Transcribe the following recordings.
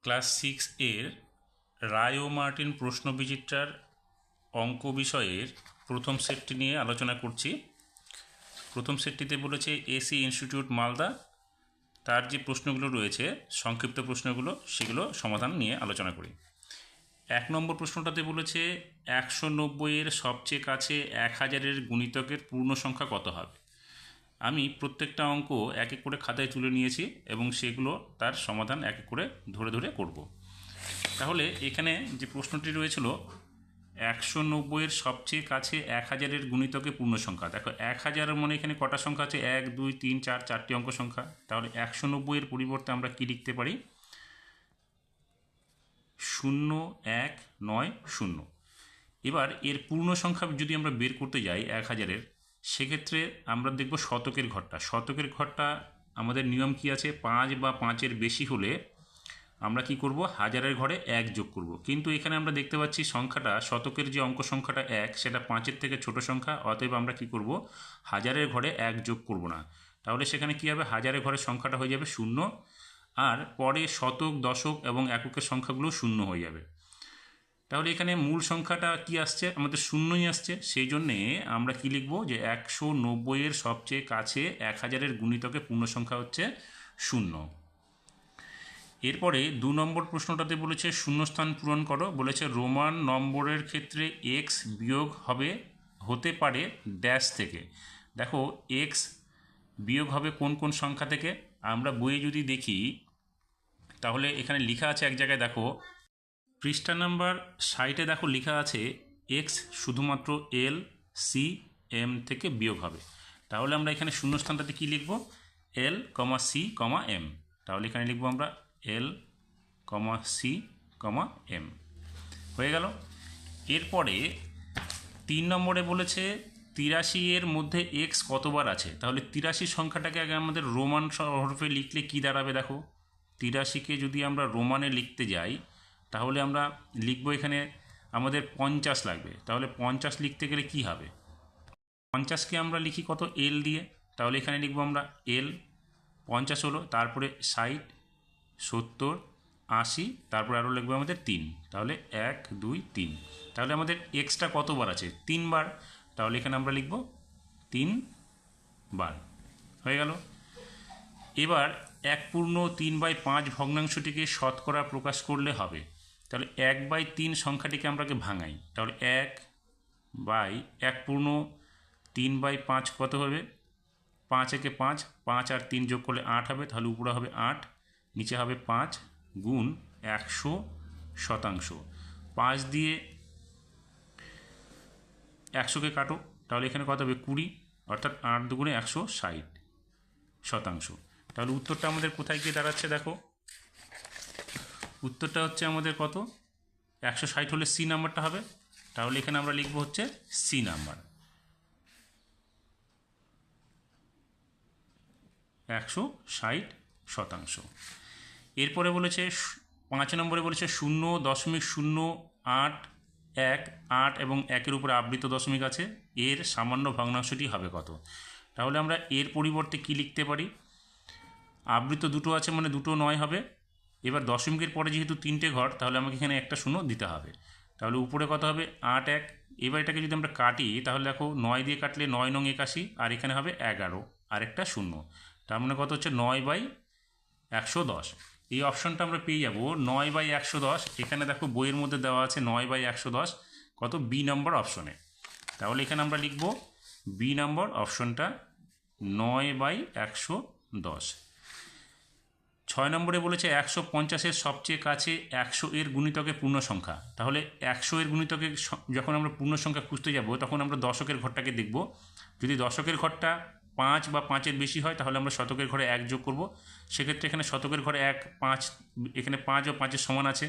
Class 6 এর রায় ও Martin প্রশ্নবিচিত্রার অঙ্ক বিষয়ের প্রথম সেটটি নিয়ে আলোচনা করছি। প্রথম সেটটিতে বলেছে এসি ইনস্টিটিউট মালদা, তার যে প্রশ্নগুলো রয়েছে সংক্ষিপ্ত প্রশ্নগুলো সেগুলো সমাধান নিয়ে আলোচনা করি। 1 নম্বর প্রশ্নটাতে বলেছে 190-এর সবচেয়ে কাছে 1000-এর গুণিতকের পূর্ণ সংখ্যা কত হবে। আমি প্রত্যেকটা অঙ্ক এক এক করে খাতায় তুলে নিয়েছি এবং সেগুলো তার সমাধান এক এক করে ধরে ধরে করব। তাহলে এখানে যে প্রশ্নটি রয়েছিল 190-এর সবচেয়ে কাছে 1000-এর গুণিতকে পূর্ণ সংখ্যা, দেখো 1000 মানে এখানে কটা সংখ্যা আছে, 1 2 3 4 চারটি অঙ্ক সংখ্যা। তাহলে 190-এর পরিবর্তে আমরা কি লিখতে পারি, 0190। এবার এর পূর্ণ সংখ্যা যদি আমরা বের করতে যাই 1000-এর, সেক্ষেত্রে আমরা দেখব শতকের ঘরটা। শতকের ঘরটা আমাদের নিয়ম কি আছে, 5 বা 5-এর বেশি হলে আমরা কি করব, হাজারের ঘরে 1 যোগ করব। কিন্তু এখানে আমরা দেখতে পাচ্ছি সংখ্যাটা, শতকের যে অঙ্ক সংখ্যাটা 1, সেটা 5-এর থেকে ছোট সংখ্যা, অতএব আমরা কি করব, হাজারের ঘরে 1 যোগ করব না। তাহলে সেখানে কি হবে, হাজারের ঘরের সংখ্যাটা হয়ে যাবে 0, আর পরে শতক, দশক এবং এককের সংখ্যাগুলো 0 হয়ে যাবে। তাহলে এখানে মূল সংখ্যাটা কি আসছে, আমাদের 0ই আসছে। সেই জন্যে আমরা কি লিখব, যে 190-এর সবচেয়ে কাছে 1000-এর গুণিতকে পূর্ণ সংখ্যা হচ্ছে 0। এরপরে 2 নম্বর প্রশ্নটাতে বলেছে শূন্যস্থান পূরণ করো। বলেছে রোমান নম্বরের ক্ষেত্রে এক্স বিয়োগ হতে পারে ড্যাশ থেকে। দেখো এক্স বিয়োগ হবে কোন কোন সংখ্যা থেকে, আমরা বইয়ে যদি দেখি তাহলে এখানে লেখা আছে এক জায়গায়, দেখো পৃষ্ঠা নাম্বার 60-এ দেখো লেখা আছে এক্স শুধুমাত্র এল সি এম থেকে বিয়োগ হবে। তাহলে আমরা এখানে শূন্যস্থানটাতে কি লিখব, এল কমা সি কমা এম। তাহলে এখানে লিখব আমরা এল কমা সি কমা এম, হয়ে গেল। এরপরে 3 নম্বরে বলেছে 83-এর মধ্যে এক্স কতবার আছে। তাহলে 83 সংখ্যাটাকে আগে আমাদের রোমান হরফে লিখলে কি দাঁড়াবে, দেখো 83-কে যদি আমরা রোমানে লিখতে যাই তাহলে আমরা লিখব, এখানে আমাদের 50 লাগবে। তাহলে 50 লিখতে গেলে কি হবে, 50কে আমরা লিখি কত, এল দিয়ে। তাহলে এখানে লিখব আমরা এল, 50 হলো, তারপরে 60, 70, 80, তারপরে আরও লিখবো আমাদের 3। তাহলে 1 2 3। তাহলে আমাদের এক্সট্রা কতবার আছে, 3 বার। তাহলে এখানে আমরা লিখব 3 বার, হয়ে গেল। এবার 1/3/5 ভগ্নাংশটিকে শতকরা প্রকাশ করলে হবে। তাহলে 1/3 সংখ্যাটিকে আমরা ভাঙাই। তাহলে 1/1/3/5 কত হবে, 5 একে 5, 5 আর 3 যোগ করলে 8 হবে। তাহলে উপরে হবে 8, নিচে হবে 5 গুণ 100%। 5 দিয়ে 100-কে কাটো, তাহলে এখানে কত হবে 20, অর্থাৎ 8 দুগুণে 160%। তাহলে উত্তরটা আমাদের কোথায় গিয়ে দাঁড়াচ্ছে, দেখো উত্তরটা হচ্ছে আমাদের কত, 160 হলে সি নাম্বারটা হবে। তাহলে এখানে আমরা লিখব হচ্ছে সি নাম্বার, 160%। এরপরে বলেছে 5 নম্বরে বলেছে 0.081 এবং 1-এর উপরে আবৃত দশমিক আছে, এর সামান্য ভগ্নাংশটি হবে কত। তাহলে আমরা এর পরিবর্তে কি লিখতে পারি, আবৃত দুটো আছে মানে দুটো 9 হবে। এবার দশমিকের পরে যেহেতু 3টে ঘর, তাহলে আমাকে এখানে একটা 0 দিতে হবে। তাহলে উপরে কত হবে 8 1। এবার এটাকে যদি আমরা কাটি তাহলে দেখো 9 দিয়ে কাটলে 9 নং 81, আর এখানে হবে 11 আর একটা 0। তার মানে কত হচ্ছে 9/110। এই অপশনটা আমরা পেয়ে যাব 9/110। এখানে দেখো বইয়ের মধ্যে দেওয়া আছে 9/110, কত, বি নম্বর অপশনে। তাহলে এখানে আমরা লিখব বি নম্বর অপশনটা 9/110। 6 নম্বরে বলেছে 150-এর সবচেয়ে কাছে 100-এর গুণিতকে পূর্ণ সংখ্যা। তাহলে 100-এর গুণিতকে যখন আমরা পূর্ণ সংখ্যা খুঁজতে যাব তখন আমরা দশকের ঘরটাকে দেখব। যদি দশকের ঘরটা 5 বা 5-এর বেশি হয় তাহলে আমরা শতকের ঘরে 1 যোগ করব। সেক্ষেত্রে এখানে শতকের ঘরে 1 5, এখানে 5 ও 5-এর সমান আছে,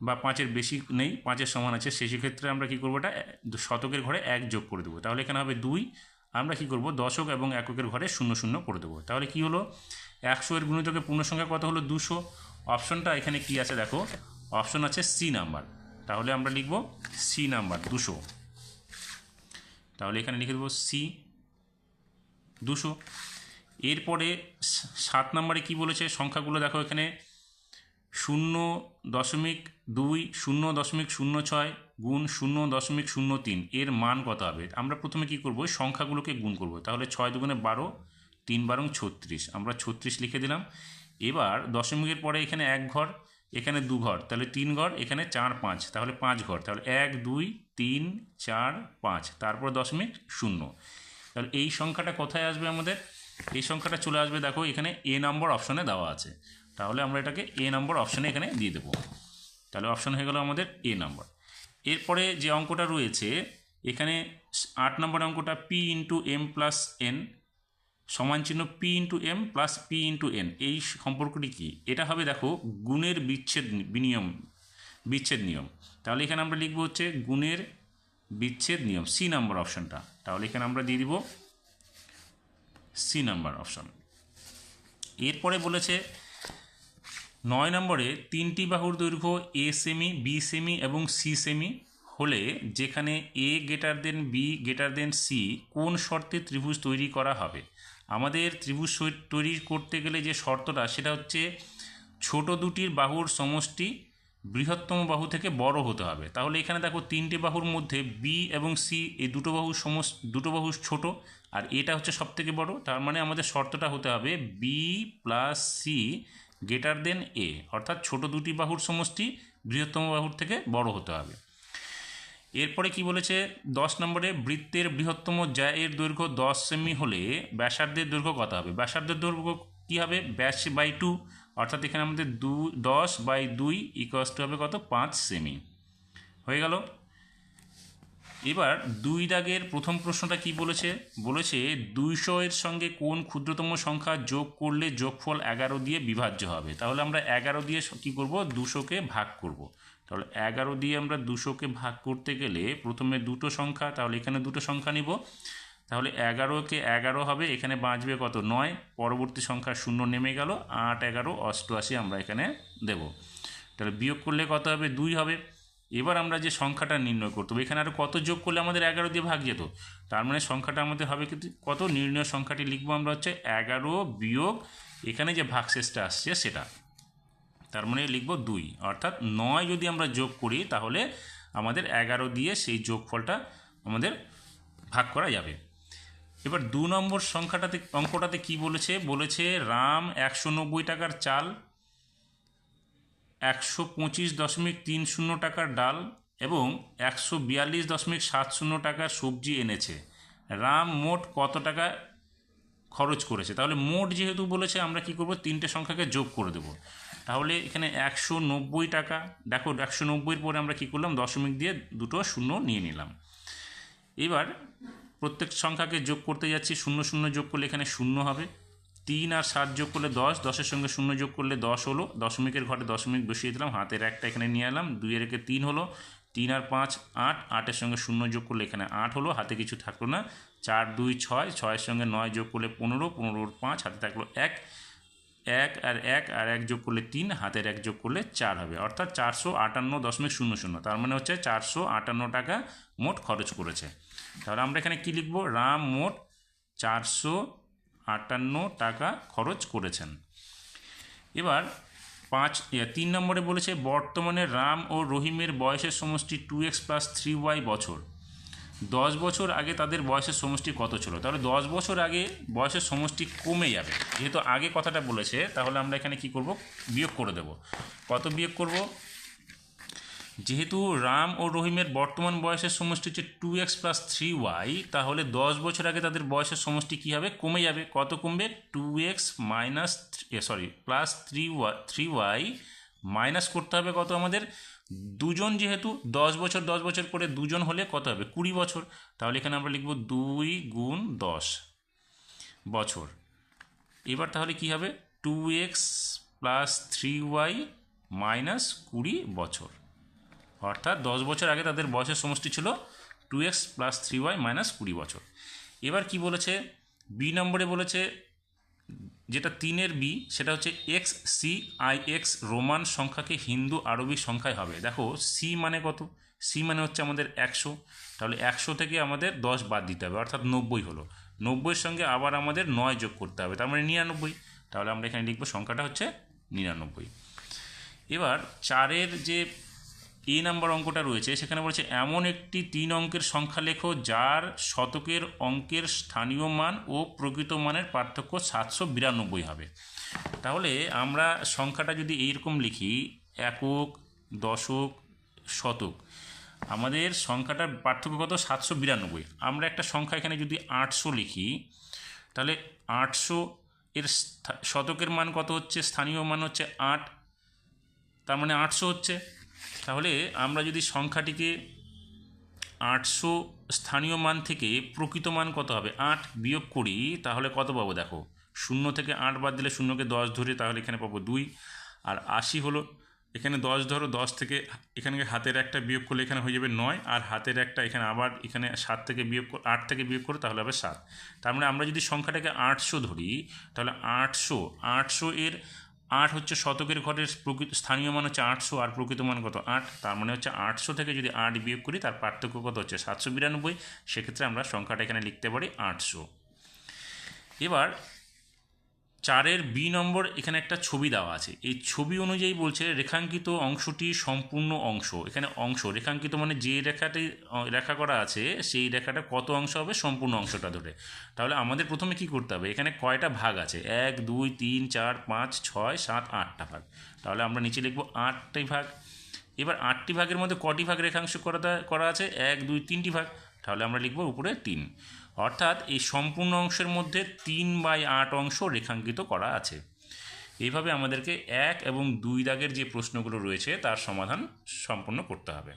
বা 5-এর বেশি নেই, 5-এর সমান আছে। সেই ক্ষেত্রে আমরা কী করবো, এটা শতকের ঘরে 1 যোগ করে দেবো। তাহলে এখানে হবে 2। আমরা কি করব, দশক এবং এককের ঘরে 0 0 করে দেবো। তাহলে কি হলো, 100-এর গুণিতকে পূর্ণ সংখ্যা কত হলো, 200। অপশনটা এখানে কি আছে, দেখো অপশন আছে সি নাম্বার। তাহলে আমরা লিখব সি নাম্বার 200। তাহলে এখানে লিখে দেবো সি 200। এরপরে 7 নম্বরে কি বলেছে, সংখ্যাগুলো দেখো এখানে 0.2 0.06 গুণ 0.03 এর মান কত হবে? আমরা প্রথমে কি করব, সংখ্যাগুলোকে গুণ করব। তাহলে 6 দুগুণে 12, 3 বারং 36, আমরা 36 লিখে দিলাম। এবার দশমিকের পরে এখানে 1 ঘর, এখানে 2 ঘর, তাহলে 3 ঘর, এখানে 4 5, তাহলে 5 ঘর, তাহলে 1 2 3 4 5, তারপর দশমিক 0। তাহলে এই সংখ্যাটা কোথায় আসবে আমাদের? এই সংখ্যাটা চলে আসবে, দেখো এখানে এ নম্বর অপশনে দেওয়া আছে, তাহলে আমরা এটাকে এ নম্বর অপশনে এখানে দিয়ে দেবো। তাহলে অপশন হয়ে গেল আমাদের এ নম্বর। এরপরে যে অঙ্কটা রয়েছে এখানে 8 নম্বর অঙ্কটা P into M plus N সমান চিহ্ন P into M plus P into N, এই সম্পর্কটি কি? এটা হবে দেখো গুণের বিচ্ছেদ নিয়ম। তাহলে এখানে আমরা লিখবো হচ্ছে গুণের বিচ্ছেদ নিয়ম, সি নাম্বার অপশনটা। তাহলে এখানে আমরা দিয়ে দিব সি নাম্বার অপশন। এরপরে বলেছে 9 নম্বরে 3টি বাহুর দৈর্ঘ্য এ সেমি, বি সেমি এবং সি সেমি হলে যেখানে a greater than b greater than c কোন শর্তে ত্রিভুজ তৈরি করা হবে? আমাদের ত্রিভুজ তৈরি করতে গেলে যে শর্তটা সেটা হচ্ছে ছোট দুটির বাহুর সমষ্টি বৃহত্তম বাহু থেকে বড় হতে হবে। তাহলে এখানে দেখো 3টে বাহুর মধ্যে বি এবং সি এই দুটো বাহু ছোট, আর এটা হচ্ছে সব থেকে বড়। তার মানে আমাদের শর্তটা হতে হবে b plus c greater than a, অর্থাৎ ছোট দুটি বাহুর সমষ্টি বৃহত্তম বাহুর থেকে বড় হতে হবে। এরপরে কি বলেছে 10 নম্বরে বৃত্তের বৃহত্তম জ্যা এর দৈর্ঘ্য 10 সেমি হলে ব্যাসার্ধের দৈর্ঘ্য কত হবে? ব্যাসার্ধের দৈর্ঘ্য কী হবে? ব্যাস বাই 2, অর্থাৎ এখানে আমাদের 10/2 ইকুয়ালস টু হবে কত? 5 সেমি। হয়ে গেল। এবার 2 দাগের প্রথম প্রশ্নটা কি বলেছে? বলেছে 200 এর সঙ্গে কোন ক্ষুদ্রতম সংখ্যা যোগ করলে যোগফল 11 দিয়ে বিভাজ্য হবে? তাহলে আমরা 11 দিয়ে কি করব? 200কে ভাগ করব। তাহলে 11 দিয়ে আমরা 200কে ভাগ করতে গেলে প্রথমে দুটো সংখ্যা, তাহলে এখানে দুটো সংখ্যা নিব। তাহলে 11কে 11 হবে, এখানে বাঁচবে কত? 9, পরবর্তী সংখ্যা 0 নেমে গেল, 8 11 88 আমরা এখানে দেব। তাহলে বিয়োগ করলে কত হবে? 2 হবে। এবার আমরা যে সংখ্যাটা নির্ণয় করতে হবে, এখানে আরও কত যোগ করলে আমাদের 11 দিয়ে ভাগ যেত, তার মানে সংখ্যাটা আমাদের হবে কিন্তু কত? নির্ণয় সংখ্যাটি লিখবো আমরা হচ্ছে 11 বিয়োগ এখানে যে ভাগশেষটা আসছে সেটা, তার মানে লিখবো 2, অর্থাৎ 9 যদি আমরা যোগ করি তাহলে আমাদের 11 দিয়ে সেই যোগফলটা আমাদের ভাগ করা যাবে। এবার 2 নম্বর অঙ্কটাতে কি বলেছে? বলেছে রাম 190 টাকার চাল, 125.30 টাকার ডাল এবং 142.70 টাকার সবজি এনেছে। রাম মোট কত টাকা খরচ করেছে? তাহলে মোট যেহেতু বলেছে আমরা কি করব? 3টে সংখ্যাকে যোগ করে দেব। তাহলে এখানে 190 টাকা, দেখো 190-এর পরে আমরা কি করলাম? দশমিক দিয়ে দুটো শূন্য নিয়ে নিলাম। এবার প্রত্যেক সংখ্যাকে যোগ করতে যাচ্ছি, 0 0 যোগ করলে এখানে 0 হবে, 3 আর 7 যোগ করলে 10, 10-এর সঙ্গে 0 যোগ করলে 10 হলো, দশমিকের ঘরে দশমিক বসিয়ে দিলাম, হাতের একটা এখানে নিয়ে এলাম, 2 এর 3 হলো, 3 আর 5 8, 8-এর সঙ্গে 0 যোগ করলে এখানে 8 হলো, হাতে কিছু থাকলো না, 4 2 6, 6-এর সঙ্গে 9 যোগ করলে 15, 15 5, হাতে থাকলো 1, 1 আর 1 আর 1 যোগ করলে 3, হাতের 1 যোগ করলে 4 হবে, অর্থাৎ 458.00। তার মানে হচ্ছে 458 টাকা মোট খরচ করেছে। তাহলে আমরা এখানে কি লিখব? রাম মোট 458 টাকা খরচ করেছেন। এবার 3 নম্বরে বলেছে বর্তমানে রাম ও রহিমের বয়সের সমষ্টি 2x + 3y বছর। 10 বছর আগে তাদের বয়সের সমষ্টি কত ছিল? তাহলে 10 বছর আগে বয়সের সমষ্টি কমে যাবে, যেহেতু আগে কথাটা বলেছে, তাহলে আমরা এখানে কি করব? বিয়োগ করে দেব। কত বিয়োগ করব? যেহেতু রাম ও রহিমের বর্তমান বয়সের সমষ্টি হচ্ছে 2x + 3y, তাহলে 10 বছর আগে তাদের বয়সের সমষ্টি কী হবে? কমে যাবে। কত কমবে? 2x প্লাস 3y মাইনাস করতে হবে কত আমাদের? দুজন, যেহেতু 10 বছর 10 বছর করে দুজন হলে কত হবে? 20 বছর। তাহলে এখানে আমরা লিখব 2 গুণ 10 বছর। এবার তাহলে কি হবে? 2x + 3y মাইনাস 20 বছর, অর্থাৎ 10 বছর আগে তাদের বয়সের সমষ্টি ছিল 2x + 3y মাইনাস 20 বছর। এবার কি বলেছে? বি নম্বরে বলেছে যেটা 3-এর বি, সেটা হচ্ছে XCIX রোমান সংখ্যাকে হিন্দু আরবি সংখ্যায় হবে। দেখো সি মানে কত? সি মানে হচ্ছে আমাদের 100, তাহলে 100 থেকে আমাদের 10 বাদ দিতে হবে, অর্থাৎ 90 হলো। 90-এর সঙ্গে আবার আমাদের 9 যোগ করতে হবে, তার মানে 99। তাহলে আমরা এখানে লিখব সংখ্যাটা হচ্ছে 99। এবার 4-এর যে এ নাম্বার অঙ্কটা রয়েছে সেখানে বলছে এমন একটি 3 অঙ্কের সংখ্যা লেখো যার শতকের অঙ্কের স্থানীয় মান ও প্রকৃত মানের পার্থক্য 792 হবে। তাহলে আমরা সংখ্যাটা যদি এইরকম লিখি, একক, দশক, শতক, আমাদের সংখ্যাটার পার্থক্য কত? 792। আমরা একটা সংখ্যা এখানে যদি 800 লিখি, তাহলে 800 এর শতকের মান কত হচ্ছে? স্থানীয় মান হচ্ছে 8, তার মানে 800 হচ্ছে। তাহলে আমরা যদি সংখ্যাটিকে 800 স্থানীয় মান থেকে প্রকৃত মান কত হবে 8 বিয়োগ করি, তাহলে কত পাবো? দেখো, 0 থেকে 8 বাদ দিলে 0কে 10 ধরে, তাহলে এখানে পাবো 2। আর 80 হলো, এখানে 10 ধরো, 10 থেকে এখানে হাতের একটা বিয়োগ করলে এখানে হয়ে যাবে 9, আর হাতের একটা এখানে আবার এখানে 7 থেকে বিয়োগ 8 থেকে বিয়োগ করে তাহলে হবে 7। তার মানে আমরা যদি সংখ্যাটাকে 800 ধরি, তাহলে 800 এর 8 হচ্ছে শতকের ঘরের স্থানীয় মান হচ্ছে 800, আর প্রকৃত মান কত? 8। তার মানে হচ্ছে 800 থেকে যদি 8 বিয়োগ করি তার পার্থক্য কত হচ্ছে? 792। সেক্ষেত্রে আমরা সংখ্যাটা এখানে লিখতে পারি 800। এবার 4-এর বি নম্বর এখানে একটা ছবি দেওয়া আছে। এই ছবি অনুযায়ী বলছে রেখাঙ্কিত অংশটি সম্পূর্ণ অংশ। এখানে অংশ রেখাঙ্কিত মানে যে রেখাটি রেখা করা আছে সেই রেখাটা কত অংশ হবে? সম্পূর্ণ অংশটা ধরে। তাহলে আমাদের প্রথমে কি করতে হবে? এখানে কয়টা ভাগ আছে? 1 2 3 4 5 6 7 8টা ভাগ। তাহলে আমরা নিচে লিখব 8টি ভাগ। এবার 8টি ভাগের মধ্যে কটি ভাগ রেখাংশ করা আছে? 1 2 3টি ভাগ। তাহলে আমরা লিখব উপরে 3। অর্থাৎ এই সম্পূর্ণ অংশের মধ্যে 3/8 অংশ রেখাঙ্কিত করা আছে। এইভাবে আমাদেরকে 1 এবং 2 দাগের যে প্রশ্নগুলো রয়েছে তার সমাধান সম্পন্ন করতে হবে।